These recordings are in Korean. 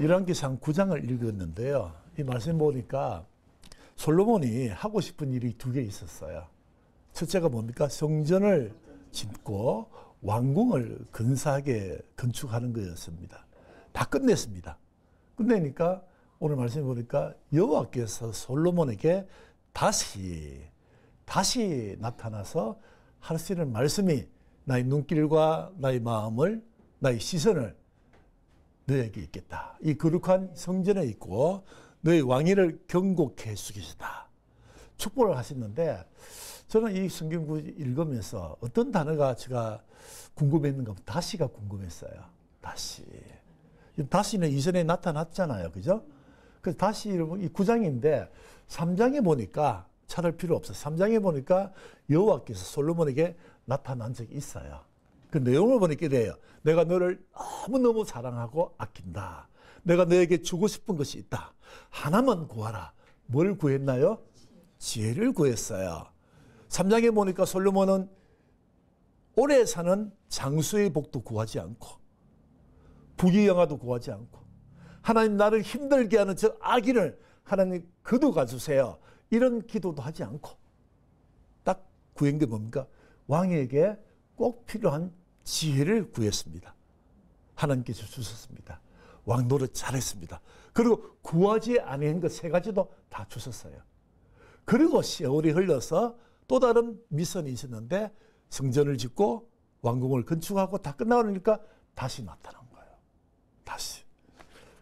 열왕기상 9장을 읽었는데요. 이 말씀 보니까 솔로몬이 하고 싶은 일이 두 개 있었어요. 첫째가 뭡니까? 성전을 짓고 왕궁을 근사하게 건축하는 거였습니다. 다 끝냈습니다. 끝내니까 오늘 말씀 보니까 여호와께서 솔로몬에게 다시 나타나서 하시는 말씀이 나의 눈길과 나의 마음을, 나의 시선을 너에게 있겠다. 이 거룩한 성전에 있고 너의 왕위를 경고케 해주겠다. 축복을 하셨는데 저는 이 성경구 읽으면서 어떤 단어가 제가 궁금했는가 하면 다시가 궁금했어요. 다시. 다시는 이전에 나타났잖아요. 그죠? 그래서 다시 이 9장인데 3장에 보니까 찾을 필요 없어요. 3장에 보니까 여호와께서 솔로몬에게 나타난 적이 있어요. 그 내용을 보니까 이래요. 내가 너를 너무너무 사랑하고 아낀다. 내가 너에게 주고 싶은 것이 있다. 하나만 구하라. 뭘 구했나요? 지혜를 구했어요. 3장에 보니까 솔로몬은 오래 사는 장수의 복도 구하지 않고 부귀영화도 구하지 않고 하나님 나를 힘들게 하는 저 악인을 하나님 거두가 주세요. 이런 기도도 하지 않고 딱 구한 게 뭡니까? 왕에게 꼭 필요한 지혜를 구했습니다. 하나님께서 주셨습니다. 왕 노릇 잘했습니다. 그리고 구하지 아니한 것 세 가지도 다 주셨어요. 그리고 세월이 흘러서 또 다른 미션이 있었는데 성전을 짓고 왕궁을 건축하고 다 끝나니까 다시 나타난 거예요. 다시.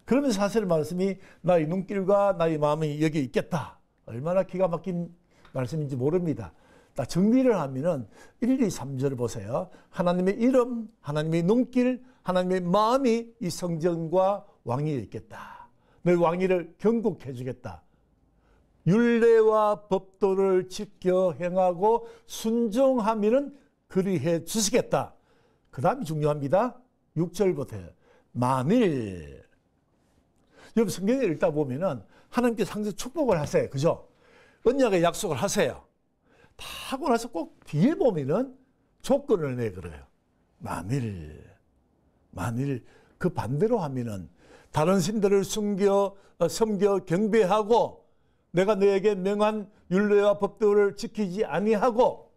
그러면서 사실 말씀이 나의 눈길과 나의 마음이 여기 있겠다. 얼마나 기가 막힌 말씀인지 모릅니다. 딱 정리를 하면은 1, 2, 3절을 보세요. 하나님의 이름, 하나님의 눈길, 하나님의 마음이 이 성전과 왕위에 있겠다. 너의 왕위를 경고해 주겠다. 율례와 법도를 지켜 행하고 순종하면은 그리해 주시겠다. 그 다음이 중요합니다. 6절부터 만일. 여러분 성경을 읽다 보면은 하나님께서 항상 축복을 하세요. 그죠? 언약의 약속을 하세요. 다 하고 나서 꼭 뒤에 보면은 조건을 내걸어요. 만일 그 반대로 하면은 다른 신들을 섬겨 경배하고 내가 너에게 명한 율례와 법도를 지키지 아니하고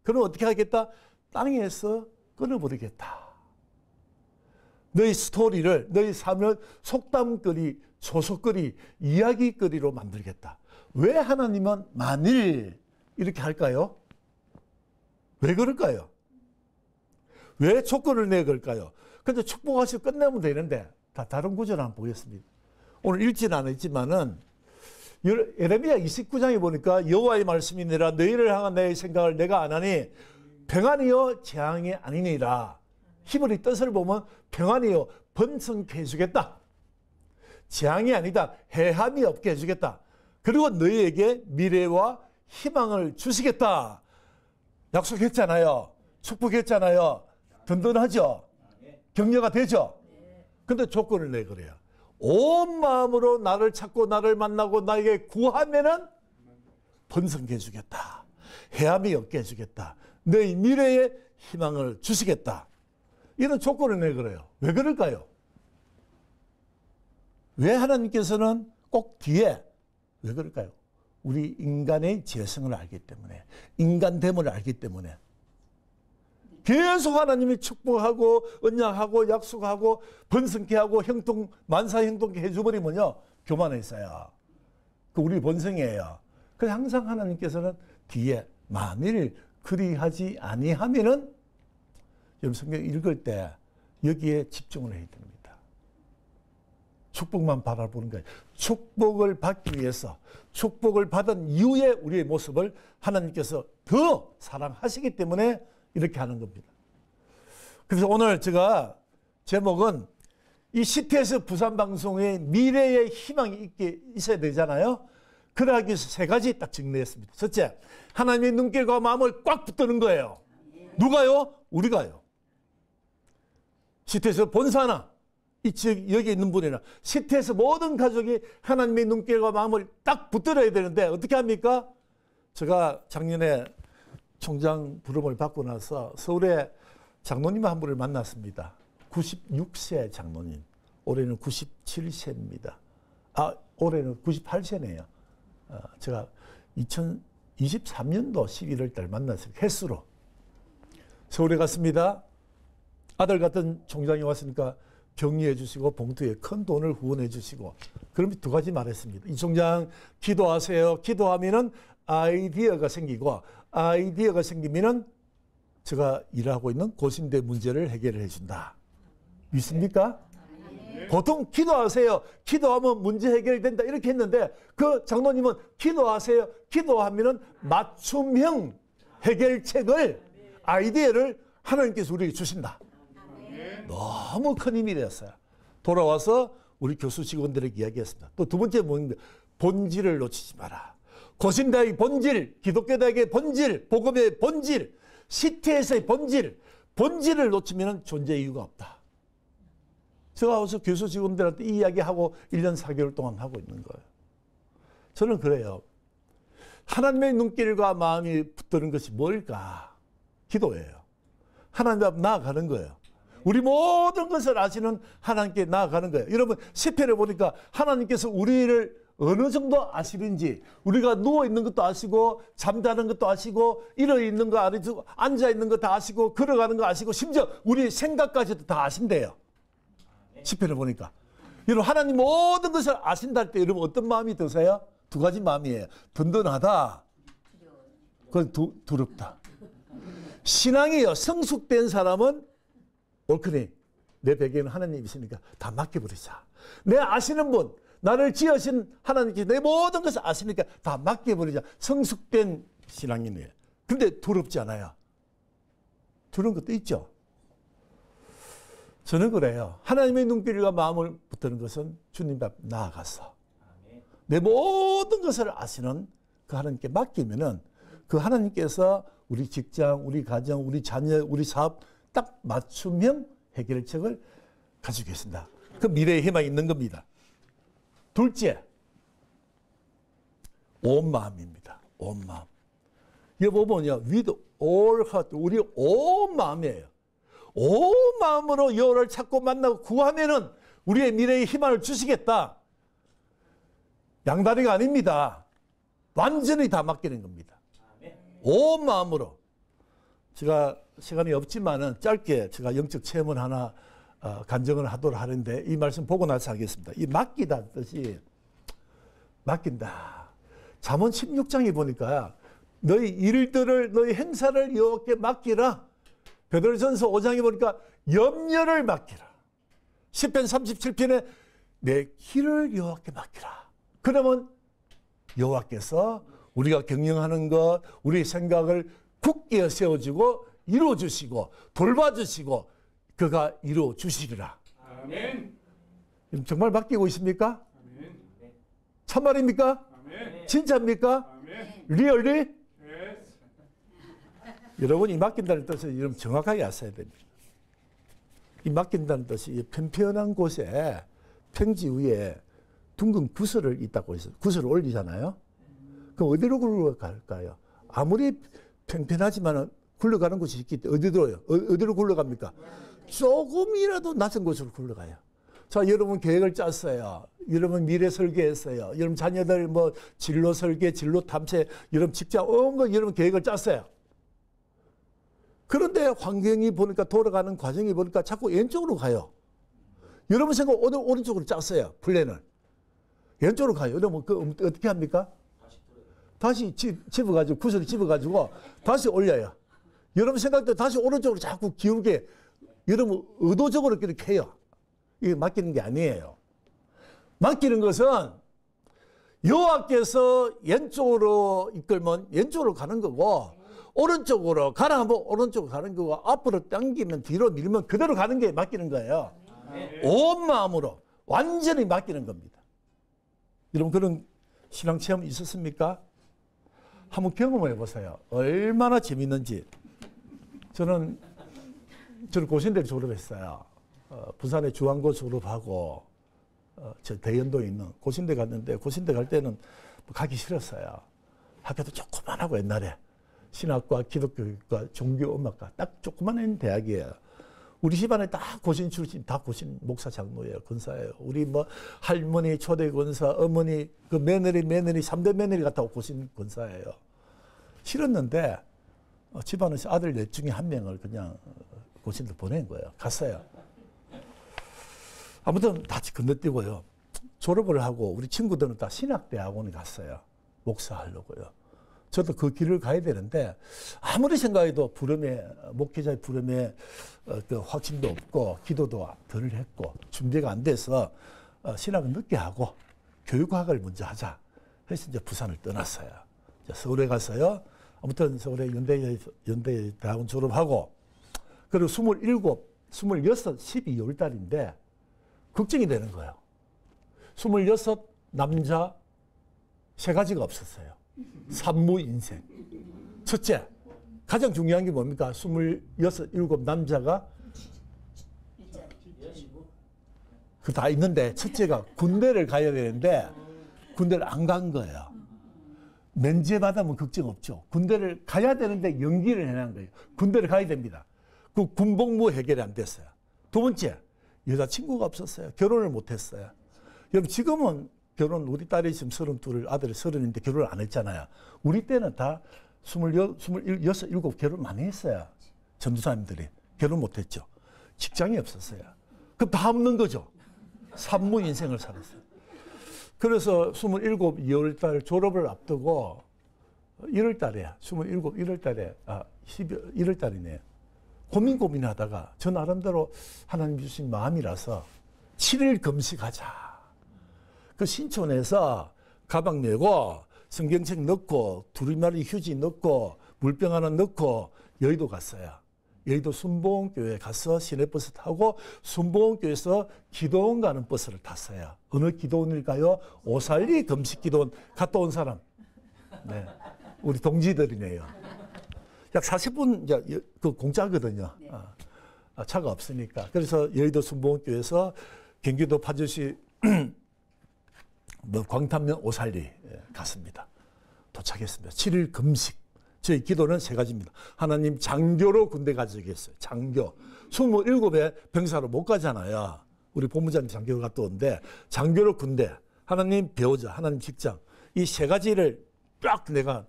그럼 어떻게 하겠다? 땅에서 끊어버리겠다. 너희 스토리를, 너희 삶을 속담거리, 조속거리, 이야기거리로 만들겠다. 왜 하나님은 만일 이렇게 할까요? 왜 그럴까요? 왜 조건을 내걸까요? 근데 축복하시고 끝내면 되는데 다 다른 구절 한번 보겠습니다. 오늘 읽지는 않았지만은 예레미야 29장에 보니까 여호와의 말씀이 내라 너희를 향한 내 생각을 내가 안 하니 평안이요 재앙이 아니니라. 히브리 뜻을 보면 평안이요 번성케 해주겠다. 재앙이 아니다. 해함이 없게 해주겠다. 그리고 너희에게 미래와 희망을 주시겠다. 약속했잖아요. 축복했잖아요. 든든하죠. 격려가 되죠. 근데 조건을 내거래요. 온 마음으로 나를 찾고 나를 만나고 나에게 구하면은 번성케 해주겠다. 해함이 없게 해주겠다. 너희 미래에 희망을 주시겠다. 이런 조건을 내거래요. 왜 그럴까요? 왜 하나님께서는 꼭 뒤에 왜 그럴까요? 우리 인간의 재성을 알기 때문에 인간됨을 알기 때문에 계속 하나님이 축복하고 언약하고 약속하고 번성케 하고 만사 형통케 해줘버리면요 교만했어요. 그 우리 본성이에요. 그래서 항상 하나님께서는 뒤에 만일 그리하지 아니하면은 여러분 성경 읽을 때 여기에 집중을 해야 됩니다. 축복만 바라보는 거예요. 축복을 받기 위해서 축복을 받은 이후에 우리의 모습을 하나님께서 더 사랑하시기 때문에 이렇게 하는 겁니다. 그래서 오늘 제가 제목은 이 CTS 부산방송의 미래의 희망이 있어야 되잖아요. 그러기 위해서 세 가지 딱 정리했습니다. 첫째, 하나님의 눈길과 마음을 꽉 붙드는 거예요. 누가요? 우리가요. CTS 본사나 여기 있는 분이나 CTS 모든 가족이 하나님의 눈길과 마음을 딱 붙들어야 되는데 어떻게 합니까? 제가 작년에 총장 부름을 받고 나서 서울에 장로님 한 분을 만났습니다. 96세 장로님. 올해는 97세입니다. 올해는 98세네요. 제가 2023년도 11월 달 만났어요. 횟수로. 서울에 갔습니다. 아들 같은 총장이 왔으니까 격려해 주시고 봉투에 큰 돈을 후원해 주시고, 그러면 두 가지 말했습니다. 이 총장 기도하세요. 기도하면은 아이디어가 생기고, 아이디어가 생기면은 제가 일하고 있는 고신대 문제를 해결해 준다. 믿습니까? 보통 기도하세요. 기도하면 문제 해결된다. 이렇게 했는데 그 장로님은 기도하세요. 기도하면은 맞춤형 해결책을, 아이디어를 하나님께서 우리에게 주신다. 너무 큰 힘이 되었어요. 돌아와서 우리 교수 직원들에게 이야기했습니다. 또 두 번째 뭐인데, 본질을 놓치지 마라. 고신대의 본질, 기독교 대학의 본질, 복음의 본질, 시티에서의 본질, 본질을 놓치면 존재 이유가 없다. 제가 와서 교수 직원들한테 이 이야기하고 1년 4개월 동안 하고 있는 거예요. 저는 그래요. 하나님의 눈길과 마음이 붙드는 것이 뭘까? 기도예요. 하나님 앞 나아가는 거예요. 우리 모든 것을 아시는 하나님께 나아가는 거예요. 여러분, 시편을 보니까 하나님께서 우리를 어느 정도 아시는지, 우리가 누워있는 것도 아시고, 잠자는 것도 아시고, 일어있는 거 아시고, 앉아있는 거 다 아시고, 걸어가는 거 아시고, 심지어 우리 생각까지도 다 아신대요. 시편을 보니까. 여러분, 하나님 모든 것을 아신다 할 때 여러분 어떤 마음이 드세요? 두 가지 마음이에요. 든든하다. 그건 두렵다. 신앙이요, 성숙된 사람은 옳거니 내 베개는 하나님이 있으니까 다 맡겨버리자. 내 아시는 분, 나를 지으신 하나님께 내 모든 것을 아시니까 다 맡겨버리자. 성숙된 신앙이네요. 근데 두렵지 않아요. 두려운 것도 있죠. 저는 그래요. 하나님의 눈길과 마음을 붙드는 것은 주님 앞 나아가서 내 모든 것을 아시는 그 하나님께 맡기면은 그 하나님께서 우리 직장, 우리 가정, 우리 자녀, 우리 사업 딱 맞춤형 해결책을 가지고 계신다. 그 미래의 희망이 있는 겁니다. 둘째, 온 마음입니다. 온 마음. 여기 보면요, with all heart, 우리 온 마음이에요. 온 마음으로 여호와를 찾고 만나고 구하면은 우리의 미래의 희망을 주시겠다. 양다리가 아닙니다. 완전히 다 맡기는 겁니다. 온 마음으로. 제가 시간이 없지만은 짧게 제가 영적 체험을 하나 간증을 하도록 하는데, 이 말씀 보고 나서 하겠습니다. 이 맡기다 뜻이 맡긴다. 잠언 16장에 보니까 너희 일들을, 너희 행사를 여호와께 맡기라. 베드로전서 5장에 보니까 염려를 맡기라. 시편 37편에 내 길을 여호와께 맡기라. 그러면 여호와께서 우리가 경영하는 것, 우리 생각을 굳게 세워주고 이루어주시고 돌봐주시고 그가 이루어주시리라. 아멘. 정말 맡기고 있습니까? 아멘. 참말입니까? 아멘. 진짜입니까? 아멘. 리얼리? Yes. 여러분, 이 맡긴다는 뜻을 여러분 정확하게 아셔야 됩니다. 이 맡긴다는 뜻이 편편한 곳에 평지 위에 둥근 구슬을 있다고 해서 구슬을 올리잖아요. 그럼 어디로 굴러갈까요? 아무리 평평하지만 굴러가는 곳이 있기 때문에 어디로 굴러갑니까? 조금이라도 낮은 곳으로 굴러가요. 자, 여러분 계획을 짰어요. 여러분 미래 설계했어요. 여러분 자녀들 뭐 진로 설계, 진로 탐색, 여러분 직장 온갖 여러분 계획을 짰어요. 그런데 환경이 보니까, 돌아가는 과정이 보니까 자꾸 왼쪽으로 가요. 여러분 생각 오른쪽으로 짰어요. 플랜을. 왼쪽으로 가요. 여러분 어떻게 합니까? 다시 집어가지고, 구슬을 집어가지고 다시 올려요. 여러분 생각도 다시 오른쪽으로 자꾸 기울게, 여러분 의도적으로 그렇게 해요. 이게 맡기는 게 아니에요. 맡기는 것은 여호와께서 왼쪽으로 이끌면 왼쪽으로 가는 거고, 오른쪽으로 가라 하면 오른쪽으로 가는 거고, 앞으로 당기면 뒤로 밀면 그대로 가는 게 맡기는 거예요. 온 마음으로 완전히 맡기는 겁니다. 여러분 그런 신앙 체험 있었습니까? 한번 경험해 보세요. 얼마나 재밌는지. 저는 고신대를 졸업했어요. 부산의 주안고 졸업하고 저 대연도에 있는 고신대 갔는데, 고신대 갈 때는 가기 싫었어요. 학교도 조그만하고, 옛날에 신학과, 기독교과, 종교음악과 딱 조그만한 대학이에요. 우리 집안에 다 고신 출신, 다 고신 목사 장로예요. 권사예요. 우리 뭐 할머니 초대 권사, 어머니 그 며느리 3대 며느리 같다고 고신 권사예요. 싫었는데 집안은 아들 넷 중에 한 명을 그냥 고신도 보낸 거예요. 갔어요. 아무튼 다 건너뛰고요. 졸업을 하고 우리 친구들은 다 신학대학원에 갔어요. 목사하려고요. 저도 그 길을 가야 되는데 아무리 생각해도 부름에 목회자의 부름에 그 확신도 없고 기도도 덜 했고 준비가 안 돼서 신학을 늦게 하고 교육학을 먼저 하자. 그래서 이제 부산을 떠났어요. 서울에 가서요. 아무튼 서울에 연대 대학원 졸업하고 그리고 27, 26, 12월 달인데 걱정이 되는 거예요. 26 남자 세 가지가 없었어요. 산무 인생. 첫째, 가장 중요한 게 뭡니까? 26, 7 남자가 그 다 있는데 첫째가 군대를 가야 되는데 군대를 안 간 거예요. 면제 받으면 걱정 없죠. 군대를 가야 되는데 연기를 해놓은 거예요. 군대를 가야 됩니다. 그 군복무 해결이 안 됐어요. 두 번째, 여자친구가 없었어요. 결혼을 못했어요. 여러분 지금은 결혼 우리 딸이 지금 32, 아들이 30인데 결혼을 안 했잖아요. 우리 때는 다 26, 7 결혼 많이 했어요. 전도사님들이 결혼 못했죠. 직장이 없었어요. 그럼 다 없는 거죠. 산무 인생을 살았어요. 그래서 27, 2월 달 졸업을 앞두고 1월 달에 27, 1월 달에 1월 달이네요. 고민하다가 저 나름대로 하나님 주신 마음이라서 7일 금식하자. 그 신촌에서 가방 메고 성경책 넣고 두루마리 휴지 넣고 물병 하나 넣고 여의도 갔어요. 여의도 순복음교회 가서 시내버스 타고 순복음교회에서 기도원 가는 버스를 탔어요. 어느 기도원일까요? 오살리 금식기도원 갔다 온 사람. 네, 우리 동지들이네요. 약 40분 이제 그 공짜거든요. 차가 없으니까. 그래서 여의도 순복음교회에서 경기도 파주시 광탄면 오살리 갔습니다. 도착했습니다. 7일 금식. 저희 기도는 세 가지입니다. 하나님 장교로 군대 가져겠어요. 장교. 27에 병사로 못 가잖아요. 우리 본부장님 장교로 갔다 오는데 장교로 군대. 하나님 배우자. 하나님 직장. 이 세 가지를 쫙 내가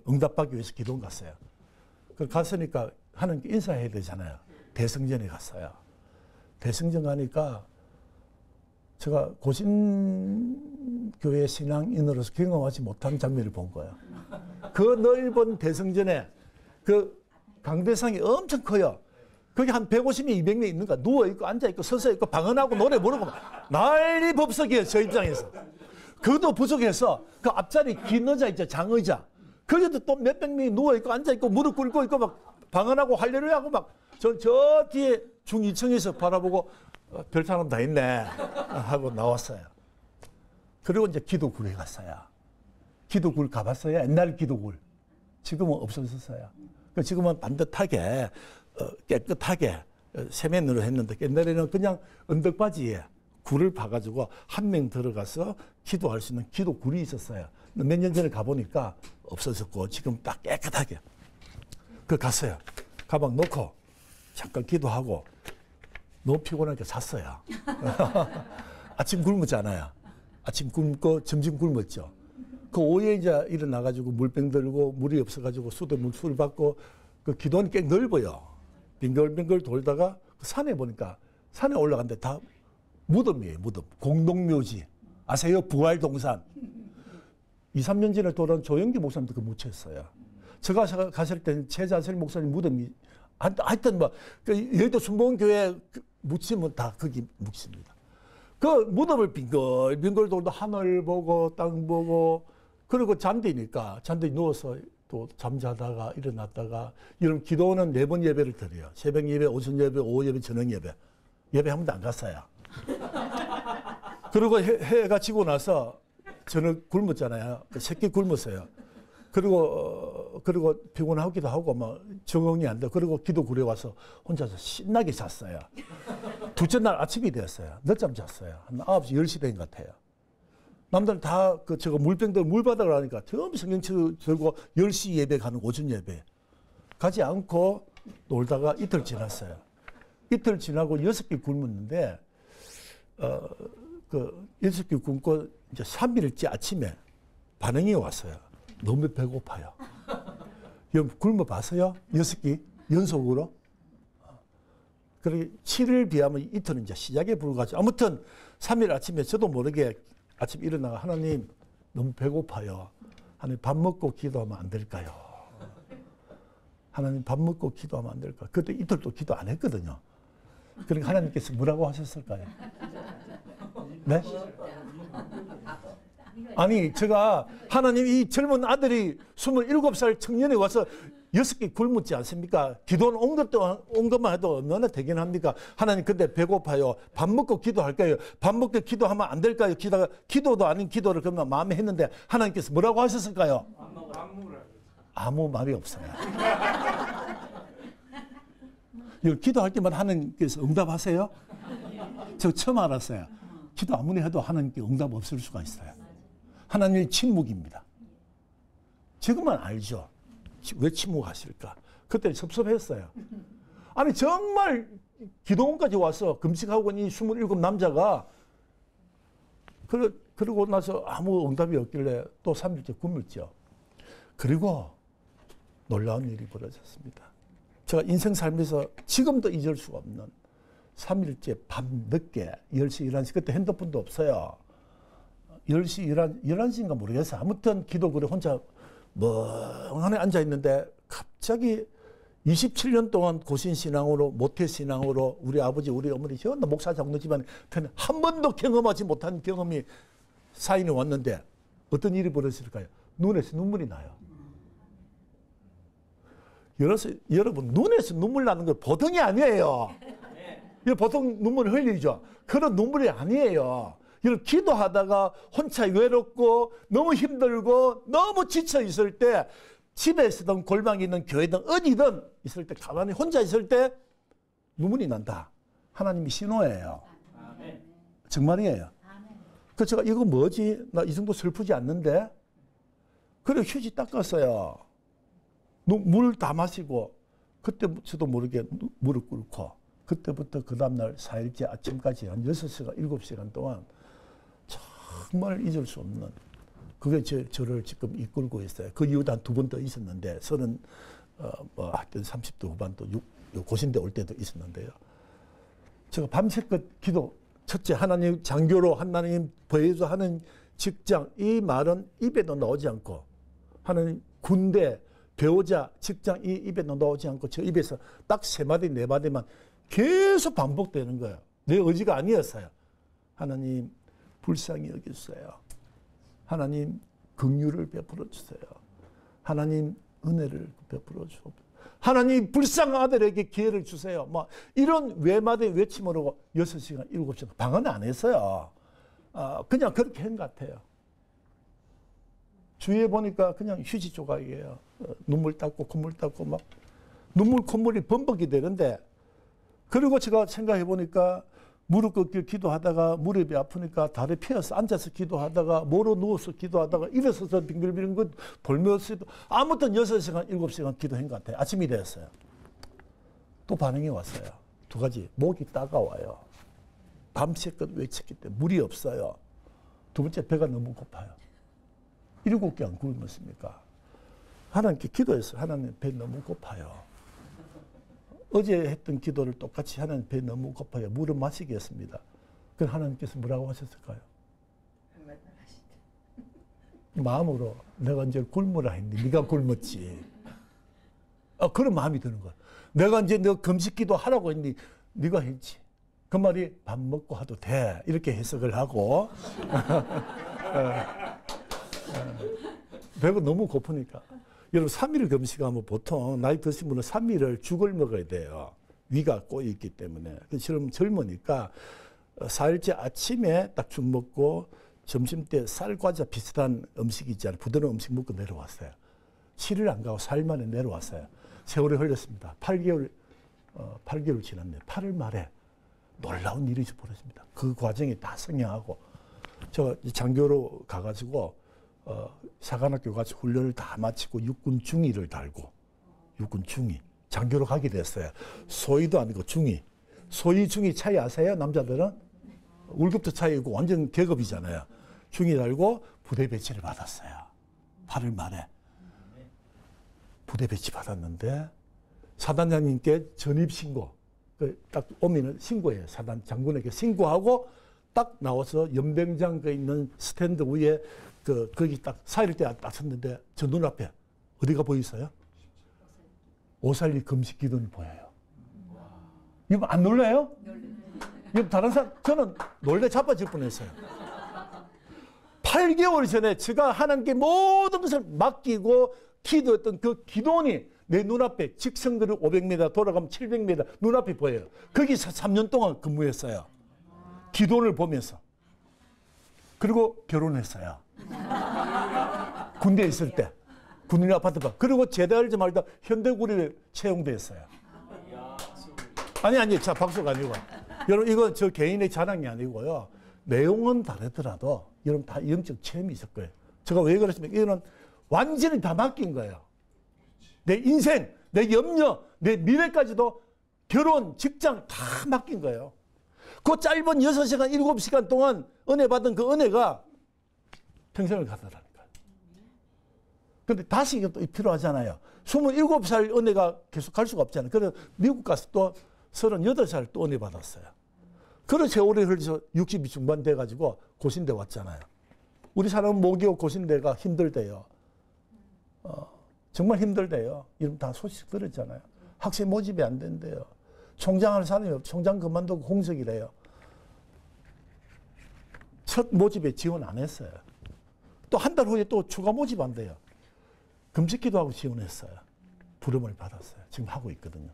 응답받기 위해서 기도원 갔어요. 그 갔으니까 하나님께 인사해야 되잖아요. 대성전에 갔어요. 대성전 가니까 제가 고신교회 신앙인으로서 경험하지 못한 장면을 본 거예요. 그 넓은 대성전에 그 강대상이 엄청 커요. 거기 한 150명, 200명 있는가? 누워있고, 앉아있고, 서서있고, 방언하고, 노래 부르고, 난리 법석이에요, 저 입장에서. 그것도 부족해서 그 앞자리 긴 의자 있죠, 장의자. 거기도 또 몇백 명이 누워있고, 앉아있고, 무릎 꿇고 있고, 막 방언하고, 할례루야 하고, 막, 저 뒤에 중2층에서 바라보고, 별 사람 다 있네 하고 나왔어요. 그리고 이제 기도굴에 갔어요. 기도굴 가봤어요. 옛날 기도굴. 지금은 없어졌어요. 지금은 반듯하게 깨끗하게 세면으로 했는데 옛날에는 그냥 언덕바지에 굴을 파가지고 한 명 들어가서 기도할 수 있는 기도굴이 있었어요. 몇 년 전에 가보니까 없어졌고 지금 딱 깨끗하게. 그 갔어요. 가방 놓고 잠깐 기도하고 너무 피곤하니까 잤어요. 아침 굶었잖아요. 아침 굶고 점심 굶었죠. 그 오후에 이제 일어나가지고 물병 들고 물이 없어가지고 수도물 술 받고 그 기도원이 꽤 넓어요. 빙글빙글 돌다가 그 산에 보니까 산에 올라갔는데 다 무덤이에요. 무덤. 공동묘지. 아세요? 부활동산. 2, 3년 전에 돌아온 조영기 목사님도 그 묻혔어요. 제가 갔을 때는 최자슬 목사님 무덤이 하여튼 뭐 그 여의도 순복음교회 묻히면 다 거기 묻습니다. 그 무덤을 빙글빙글 돌다 하늘 보고 땅 보고 그리고 잠드니까 잠들이 누워서 또 잠자다가 일어났다가 이런 기도는 4번 예배를 드려요. 새벽 예배, 오전 예배, 오후 예배, 저녁 예배. 예배 한 번도 안 갔어요. 그리고 해가 지고 나서 저는 굶었잖아요. 새끼 굶었어요. 그리고 피곤하기도 하고 막 적응이 안 돼. 그리고 기도굴에 와서 혼자서 신나게 잤어요. 둘째 날 아침이 되었어요. 늦잠 잤어요. 한 9시, 10시 된 것 같아요. 남들 다 저거 물병들 물 받으러 가니까 처음 성경책 들고 10시 예배 가는 오전 예배. 가지 않고 놀다가 이틀 지났어요. 이틀 지나고 6개 굶었는데, 그 6개 굶고 이제 3일째 아침에 반응이 왔어요. 너무 배고파요. 여러분 굶어봤어요? 6끼 연속으로? 그리고 7일 비하면 이틀은 이제 시작에 불과하죠. 아무튼 3일 아침에 저도 모르게 아침 일어나가 하나님 너무 배고파요. 하나님 밥 먹고 기도하면 안 될까요? 하나님 밥 먹고 기도하면 안 될까요? 그때 이틀 또 기도 안 했거든요. 그러니까 하나님께서 뭐라고 하셨을까요? 네? 아니 제가 하나님 이 젊은 아들이 27살 청년에 와서 6개 굶었지 않습니까? 기도는 온 것만 해도 얼마나 되긴 합니까? 하나님 근데 배고파요. 밥 먹고 기도할까요? 밥 먹고 기도하면 안 될까요? 기도도 아닌 기도를 그러면 마음에 했는데 하나님께서 뭐라고 하셨을까요? 아무 말이 없어요. 기도할 때마다 하나님께서 응답하세요? 저 처음 알았어요. 기도 아무리 해도 하나님께 응답 없을 수가 있어요. 하나님의 침묵입니다. 지금만 알죠. 왜 침묵하실까? 그때 섭섭했어요. 아니 정말 기도원까지 와서 금식하고 이 27 남자가 그러고 나서 아무 응답이 없길래 또 3일째 굶었죠. 그리고 놀라운 일이 벌어졌습니다. 제가 인생 살면서 지금도 잊을 수가 없는 3일째 밤 늦게 10시, 11시 그때 핸드폰도 없어요. 10시, 11시인가 모르겠어요. 아무튼 기도굴에 혼자 멍하니 앉아있는데 갑자기 27년 동안 고신신앙으로 모태신앙으로 우리 아버지 우리 어머니 전부 목사 장로 집안에 한 번도 경험하지 못한 경험이 사인이 왔는데 어떤 일이 벌어질까요? 눈에서 눈물이 나요. 여러분 눈에서 눈물 나는 건 보통이 아니에요. 보통 눈물을 흘리죠. 그런 눈물이 아니에요. 여러분 기도하다가 혼자 외롭고 너무 힘들고 너무 지쳐 있을 때 집에서든 골방이든 교회든 어디든 있을 때 가만히 혼자 있을 때 눈물이 난다. 하나님이 신호예요. 정말이에요. 그래서 제가 이거 뭐지? 나 이 정도 슬프지 않는데? 그래 휴지 닦았어요. 물 다 마시고 그때 저도 모르게 무릎 꿇고 그때부터 그 다음날 4일째 아침까지 한 6시간, 7시간 동안 정말 잊을 수 없는 그게 저를 지금 이끌고 있어요. 그 이후도 한 2번 더 있었는데 하여튼 30대 후반 또 고신대 올 때도 있었는데요. 제가 밤새껏 기도 첫째 하나님 장교로 하나님 보여주하는 직장 이 말은 입에도 나오지 않고 하나님 군대 배우자 직장 이 입에도 나오지 않고 저 입에서 딱 3마디 4마디만 계속 반복되는 거예요. 내 의지가 아니었어요. 하나님 불쌍히 여기주세요. 하나님 긍휼을 베풀어 주세요. 하나님 은혜를 베풀어 주옵소서. 하나님 불쌍한 아들에게 기회를 주세요. 막 이런 외마디 외침으로 6시간 7시간 방언 안 했어요. 그냥 그렇게 한 것 같아요. 주위에 보니까 그냥 휴지 조각이에요. 눈물 닦고 콧물 닦고 막 눈물 콧물이 범벅이 되는데 그리고 제가 생각해 보니까 무릎 꿇기 기도하다가 무릎이 아프니까 다리 펴서 앉아서 기도하다가 모로 누워서 기도하다가 일어서서 빙글빙글 그 돌면서 아무튼 6시간 7시간 기도한 것 같아요. 아침이 되었어요. 또 반응이 왔어요. 2가지. 목이 따가워요. 밤새껏 외쳤기 때문에 물이 없어요. 2번째 배가 너무 고파요. 7개 안 굶었습니까? 하나님께 기도했어요. 하나님 배 너무 고파요. 어제 했던 기도를 똑같이 하나님 배 너무 고파요. 물을 마시겠습니다. 그럼 하나님께서 뭐라고 하셨을까요? 마음으로 내가 이제 굶으라 했니? 네가 굶었지. 그런 마음이 드는 거야. 내가 이제 너 금식기도 하라고 했니? 네가 했지. 그 말이 밥 먹고 하도 돼. 이렇게 해석을 하고 배가 너무 고프니까. 여러분 3일 금식하면 보통 나이 드신 분은 3일을 죽을 먹어야 돼요. 위가 꼬여있기 때문에. 그래서 젊으니까 4일째 아침에 딱 죽 먹고 점심때 쌀과자 비슷한 음식이 있잖아요. 부드러운 음식 먹고 내려왔어요. 7일 안 가고 4일 만에 내려왔어요. 세월이 흘렸습니다. 8개월 지났네요. 8월 말에 놀라운 일이 벌어집니다. 그 과정이 다 성행하고 저 장교로 가가지고 사관학교 가서 훈련을 다 마치고 육군 중위를 달고 육군 중위 장교로 가게 됐어요. 소위도 아니고 중위. 소위 중위 차이 아세요? 남자들은 월급도 차이고 완전 계급이잖아요. 중위 달고 부대 배치를 받았어요. 8월 말에 부대 배치 받았는데 사단장님께 전입 신고, 딱 오면은 신고해요. 사단 장군에게 신고하고 딱 나와서 연병장에 있는 스탠드 위에 거기 딱 사일 때 딱 섰는데 저 눈앞에 어디가 보이세요? 오살리 금식 기둥이 보여요. 이거 안 놀라요? 이거 다른 사람, 저는 놀래 자빠질 뻔했어요. 8개월 전에 제가 하나님께 모든 것을 맡기고 기도했던 그 기도원이 내 눈앞에 직선거리 500m 돌아가면 700m 눈앞에 보여요. 거기서 3년 동안 근무했어요. 기도원을 보면서. 그리고 결혼했어요. 군대에 있을 때. 군인 아파트 봐. 그리고 제대하지 말다 현대구리에 채용됐어요. 아니, 자, 박수가 아니고. 여러분, 이거 저 개인의 자랑이 아니고요. 내용은 다르더라도 여러분 다 영적 체험이 있을 거예요. 제가 왜 그랬습니까? 이거는 완전히 다 맡긴 거예요. 내 인생, 내 염려, 내 미래까지도 결혼, 직장 다 맡긴 거예요. 그 짧은 6시간, 7시간 동안 은혜 받은 그 은혜가 평생을 가더라니까요. 근데 다시 이것도 필요하잖아요. 27살 은혜가 계속 갈 수가 없잖아요. 그래서 미국 가서 또 38살 또 은혜 받았어요. 그런 세월이 흘러서 60이 중반 돼가지고 고신대 왔잖아요. 우리 사람은 모기고 고신대가 힘들대요. 정말 힘들대요. 이런 다 소식 들었잖아요. 학생 모집이 안 된대요. 총장하는 사람이 총장 그만두고 공석이래요. 첫 모집에 지원 안 했어요. 또 한 달 후에 또 추가 모집 안 돼요. 금식기도 하고 지원했어요. 부름을 받았어요. 지금 하고 있거든요.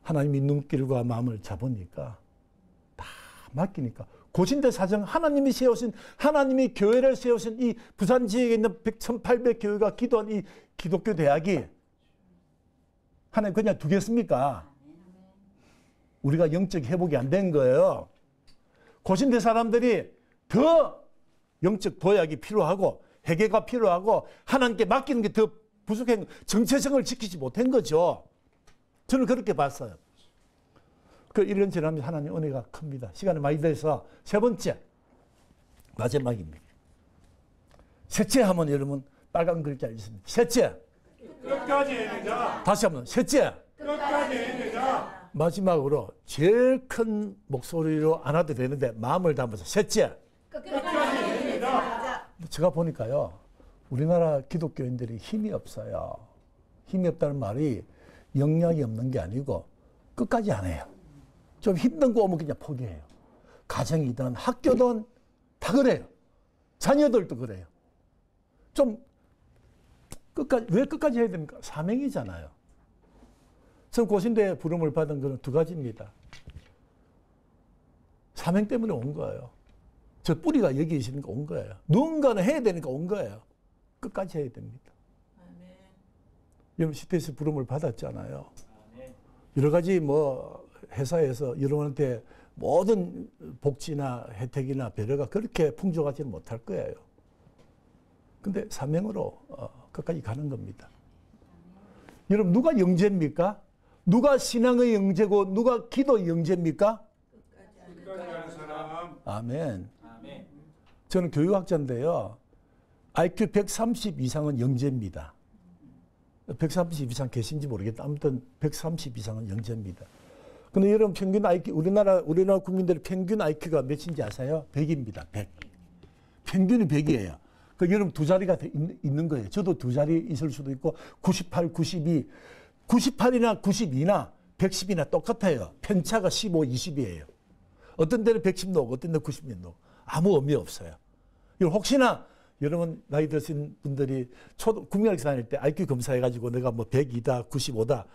하나님이 눈길과 마음을 잡으니까 다 맡기니까 고신대 사정 하나님이 세우신 하나님이 교회를 세우신 이 부산 지역에 있는 1800교회가 기도한 이 기독교 대학이 하나님 그냥 두겠습니까? 우리가 영적 회복이 안 된 거예요. 고신대 사람들이 더 영적 도약이 필요하고 회개가 필요하고 하나님께 맡기는 게 더 부족한 정체성을 지키지 못한 거죠. 저는 그렇게 봤어요. 그 1년 지나면 하나님 은혜가 큽니다. 시간이 많이 돼서 세 번째, 마지막입니다. 셋째 하면 여러분 빨간 글자 있습니다. 셋째. 끝까지 해내자. 다시 한번 셋째. 끝까지 해내자. 마지막으로 제일 큰 목소리로 안 해도 되는데 마음을 담아서 셋째. 끝까지 해내자. 제가 보니까요. 우리나라 기독교인들이 힘이 없어요. 힘이 없다는 말이 영향이 없는 게 아니고 끝까지 안 해요. 좀 힘든 거 오면 그냥 포기해요. 가정이든 학교든 다 그래요. 자녀들도 그래요. 좀 끝까지, 왜 끝까지 해야 됩니까? 사명이잖아요. 전 고신대에 부름을 받은 것은 두 가지입니다. 사명 때문에 온 거예요. 저 뿌리가 여기 있으니까 온 거예요. 누군가는 해야 되니까 온 거예요. 끝까지 해야 됩니다. 여러분 CTS 부름을 받았잖아요. 여러 가지 뭐 회사에서 여러분한테 모든 복지나 혜택이나 배려가 그렇게 풍족하지는 못할 거예요. 근데 사명으로 끝까지 가는 겁니다. 여러분 누가 영재입니까? 누가 신앙의 영재고 누가 기도의 영재입니까? 끝까지 가는 사람. 아멘. 저는 교육학자인데요. IQ 130 이상은 영재입니다. 130 이상 계신지 모르겠다. 아무튼 130 이상은 영재입니다. 근데 여러분 평균 IQ, 우리나라 국민들의 평균 IQ가 몇인지 아세요? 100입니다. 100. 평균이 100이에요. 그 여러분 두 자리가 있는 거예요. 저도 두 자리 있을 수도 있고 98, 92, 98이나 92나 110이나 똑같아요. 편차가 15, 20이에요. 어떤 데는 110 나오고 어떤 데는 90 나오고 아무 의미 없어요. 혹시나 여러분 나이 드신 분들이 국민학교 다닐 때 IQ 검사해가지고 내가 뭐 102다, 95다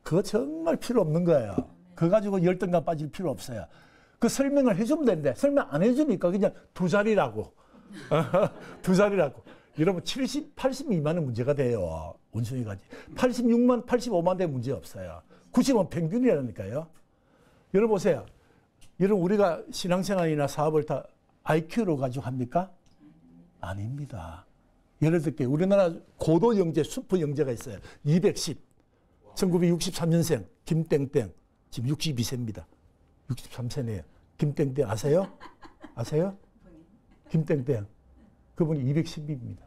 그거 정말 필요 없는 거예요. 그거 가지고 열등감 빠질 필요 없어요. 그 설명을 해주면 되는데 설명 안 해주니까 그냥 두 자리라고. 두 자리라고. 여러분 70, 80 미만은 문제가 돼요. 원숭이가지. 86만, 85만 대 문제 없어요. 90은 평균이라니까요. 여러분 보세요. 여러분 우리가 신앙생활이나 사업을 다 IQ로 가지고 합니까? 아닙니다. 예를 들게 우리나라 고도 영재, 슈퍼 영재가 있어요. 210. 1963년생 김땡땡. 지금 62세입니다. 63세네요. 김땡땡 아세요? 아세요? 김땡땡. 그분이 210입니다.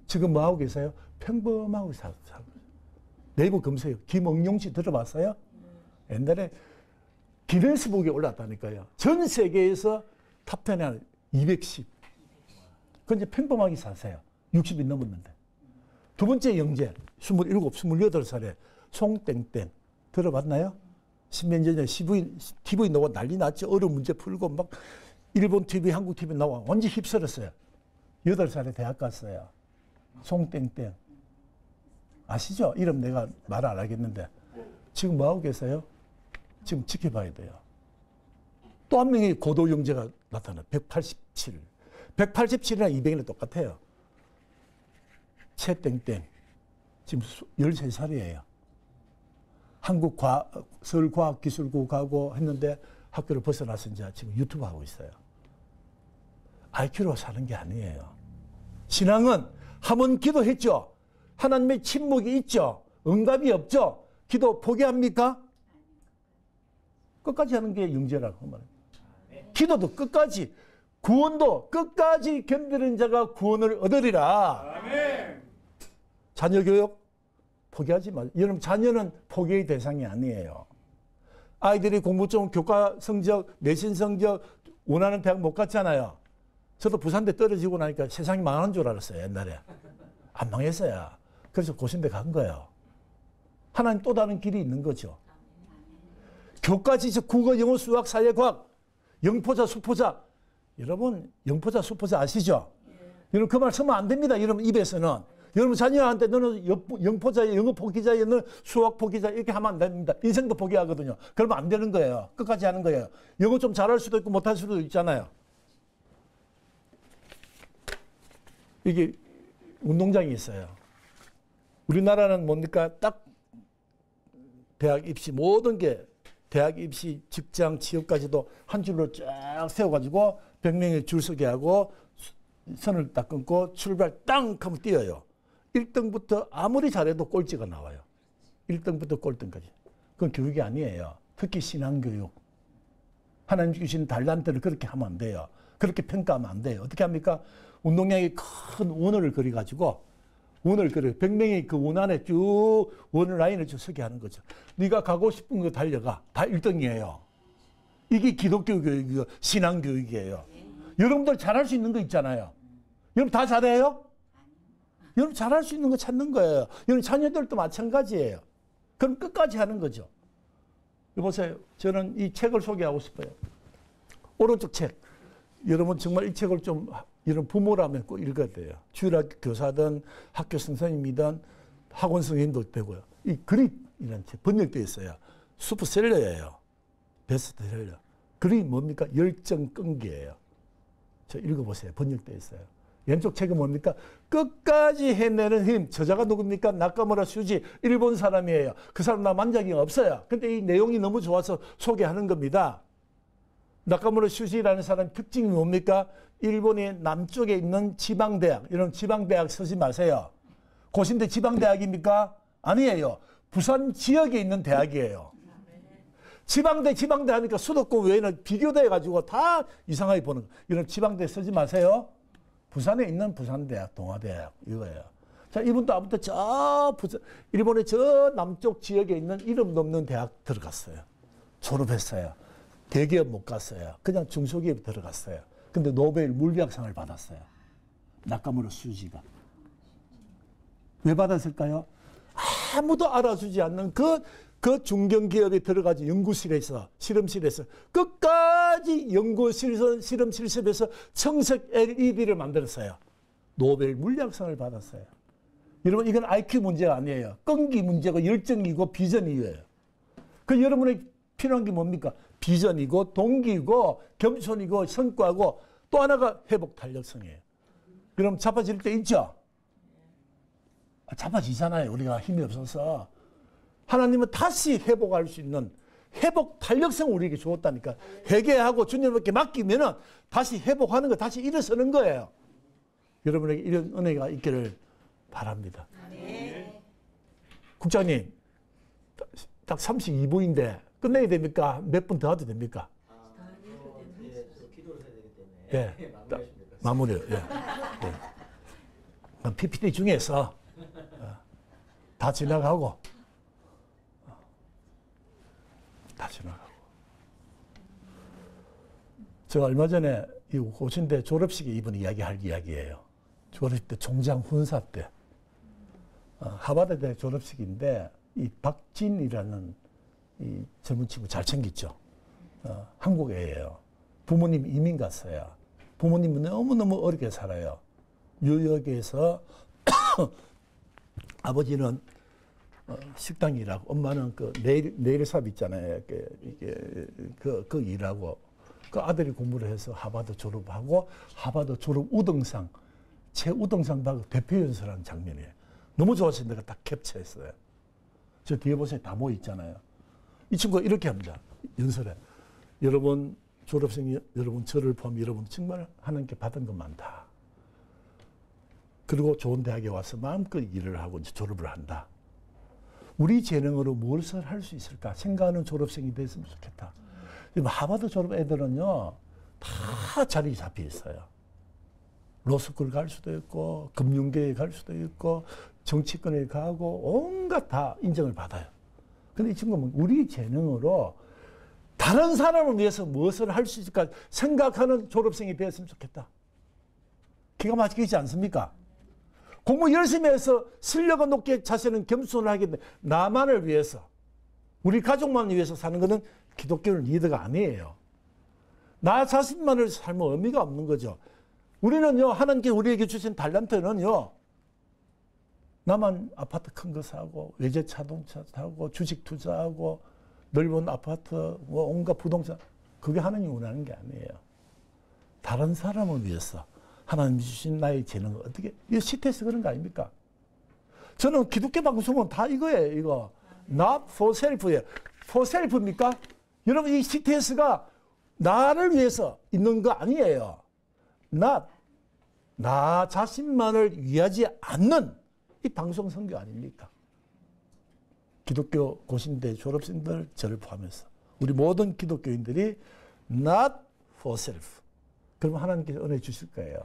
지금 뭐 하고 계세요? 평범하고 살고. 네이버 검색해요. 김응용 씨 들어봤어요? 옛날에 기네스북에 올랐다니까요. 전 세계에서 탑10에 한 210. 그건 이제 평범하게 사세요. 60이 넘었는데. 두 번째 영재, 27, 28살에 송땡땡. 들어봤나요? 10년 전에 TV 나와 난리 났죠. 어려운 문제 풀고 막 일본 TV, 한국 TV 나와. 완전 휩쓸었어요. 8살에 대학 갔어요. 송땡땡. 아시죠? 이름 내가 말 안 하겠는데. 지금 뭐 하고 계세요? 지금 지켜봐야 돼요. 또 한 명의 고도 영재가 나타나. 187. 187이랑 200이랑 똑같아요. 최땡땡. 지금 13살이에요. 서울과학기술고 가고 했는데 학교를 벗어나서 이제 지금 유튜브 하고 있어요. IQ로 사는 게 아니에요. 신앙은 한번 기도했죠. 하나님의 침묵이 있죠. 응답이 없죠. 기도 포기합니까? 끝까지 하는 게 영재라고 말해요. 기도도 끝까지, 구원도 끝까지 견디는 자가 구원을 얻으리라. 아멘. 자녀 교육 포기하지 마세요. 여러분, 자녀는 포기의 대상이 아니에요. 아이들이 공부 좀 교과 성적, 내신 성적 원하는 대학 못 갔잖아요. 저도 부산대 떨어지고 나니까 세상이 망하는 줄 알았어요, 옛날에. 안 망했어요. 그래서 고신대 간 거예요. 하나님 또 다른 길이 있는 거죠. 교과 지식, 국어, 영어, 수학, 사회, 과학, 영포자, 수포자. 여러분, 영포자, 수포자 아시죠? 여러분, 그 말 쓰면 안 됩니다. 여러분, 입에서는. 여러분, 자녀한테 너는 영포자야, 영어 포기자야, 너는 수학 포기자 이렇게 하면 안 됩니다. 인생도 포기하거든요. 그러면 안 되는 거예요. 끝까지 하는 거예요. 영어 좀 잘할 수도 있고 못할 수도 있잖아요. 이게 운동장이 있어요. 우리나라는 뭡니까? 딱 대학 입시 모든 게 대학 입시, 직장, 취업까지도 한 줄로 쫙 세워가지고 100명이 줄 서게 하고 선을 딱 끊고 출발 땅 하면 뛰어요. 1등부터 아무리 잘해도 꼴찌가 나와요. 1등부터 꼴등까지. 그건 교육이 아니에요. 특히 신앙교육. 하나님 주신 달란트를 그렇게 하면 안 돼요. 그렇게 평가하면 안 돼요. 어떻게 합니까? 운동량이 큰 원을 그려가지고 원을 그려 100명이 그 원 안에 쭉 원 라인을 쭉 서게 하는 거죠. 네가 가고 싶은 거 달려가. 다 1등이에요. 이게 기독교 교육이고 신앙 교육이에요. 여러분들 잘할 수 있는 거 있잖아요. 여러분 다 잘해요? 여러분 잘할 수 있는 거 찾는 거예요. 여러분 자녀들도 마찬가지예요. 그럼 끝까지 하는 거죠. 보세요. 저는 이 책을 소개하고 싶어요. 오른쪽 책. 여러분 정말 이 책을 좀 이런 부모라면 꼭 읽어야 돼요. 주일학교 교사든 학교 선생님이든 학원 선생님도 되고요. 이 그립이라는 책 번역되어 있어요. 슈퍼셀러예요. 베스트셀러. 그립이 뭡니까? 열정 끈기예요. 저 읽어보세요. 번역되어 있어요. 왼쪽 책은 뭡니까? 끝까지 해내는 힘. 저자가 누굽니까? 나카무라 슈지. 일본 사람이에요. 그 사람 나 만난 적이 없어요. 근데 이 내용이 너무 좋아서 소개하는 겁니다. 나카무라 슈지라는 사람 특징이 뭡니까? 일본의 남쪽에 있는 지방대학, 이런 지방대학 쓰지 마세요. 고신대 지방대학입니까? 아니에요. 부산 지역에 있는 대학이에요. 지방대 하니까 수도권 외에는 비교돼가지고 다 이상하게 보는 거예요. 이런 지방대 쓰지 마세요. 부산에 있는 부산대학, 동아대학 이거예요. 자, 이분도 아무튼 일본의 저 남쪽 지역에 있는 이름 없는 대학 들어갔어요. 졸업했어요. 대기업 못 갔어요. 그냥 중소기업 들어갔어요. 근데 노벨 물리학상을 받았어요. 나카무라 슈지가. 왜 받았을까요? 아무도 알아주지 않는 그 중견기업에 들어가서 연구실에서, 실험실에서 끝까지 연구실에서, 실험실에서 청색 LED를 만들었어요. 노벨 물리학상을 받았어요. 여러분, 이건 IQ 문제가 아니에요. 끈기 문제고 열정이고 비전이에요. 그 여러분의 필요한 게 뭡니까? 비전이고 동기이고 겸손이고 성과고 또 하나가 회복 탄력성이에요. 그럼 자빠질 때 있죠? 자빠지잖아요. 우리가 힘이 없어서. 하나님은 다시 회복할 수 있는 회복 탄력성을 우리에게 주었다니까. 회개하고 주님께 맡기면은 다시 회복하는 거, 다시 일어서는 거예요. 여러분에게 이런 은혜가 있기를 바랍니다. 네. 국장님, 딱 32분인데 끝내야 됩니까? 몇 분 더 해도 됩니까? 기도를 해야 되기 때문에 예. 마무리하시면 될 것 같습니다. 마무리요. 예. 예. PPT 중에서 다 지나가고 다 지나가고. 제가 얼마 전에 이 고신대 졸업식에 이번 이야기할 이야기예요. 졸업식 때 총장 훈사 때 하버드대 졸업식인데 이 박진이라는 이 젊은 친구 잘 챙겼죠. 한국 애예요. 부모님 이민 갔어요. 부모님은 너무너무 어렵게 살아요. 뉴욕에서 아버지는 식당 일하고 엄마는 그 네일샵 있잖아요. 그 일하고 그 아들이 공부를 해서 하버드 졸업하고 하버드 졸업 우등상 최우등상 받고 대표 연설하는 장면이에요. 너무 좋아서 내가 딱 캡처했어요. 저 뒤에 보세요. 다 모여 있잖아요. 이 친구가 이렇게 합니다. 연설에. 여러분 졸업생이 여러분 저를 포함 여러분 정말 하나님께 받은 것 많다. 그리고 좋은 대학에 와서 마음껏 일을 하고 이제 졸업을 한다. 우리 재능으로 무엇을 할 수 있을까 생각하는 졸업생이 됐으면 좋겠다. 하버드 졸업 애들은요 다 자리 잡혀 있어요. 로스쿨 갈 수도 있고 금융계에 갈 수도 있고 정치권에 가고 온갖 다 인정을 받아요. 근데 이 친구는 우리 재능으로 다른 사람을 위해서 무엇을 할 수 있을까 생각하는 졸업생이 되었으면 좋겠다. 기가 막히지 않습니까? 공부 열심히 해서 실력은 높게 자세는 겸손을 하겠는데 나만을 위해서 우리 가족만을 위해서 사는 것은 기독교는 리더가 아니에요. 나 자신만을 살면 의미가 없는 거죠. 우리는요 하나님께 우리에게 주신 달란트는요 나만 아파트 큰 거 사고 외제 자동차 사고 주식 투자하고 넓은 아파트 뭐 온갖 부동산 그게 하나님이 원하는 게 아니에요. 다른 사람을 위해서 하나님 주신 나의 재능을 어떻게 이거 CTS 그런 거 아닙니까? 저는 기독교 방송은 다 이거예요. 이거 not for self예요. for self입니까? 여러분 이 CTS가 나를 위해서 있는 거 아니에요. not 나 자신만을 위하지 않는 이 방송 선교 아닙니까? 기독교 고신대 졸업생들 저를 포함해서 우리 모든 기독교인들이 not for self. 그러면 하나님께서 은혜 주실 거예요.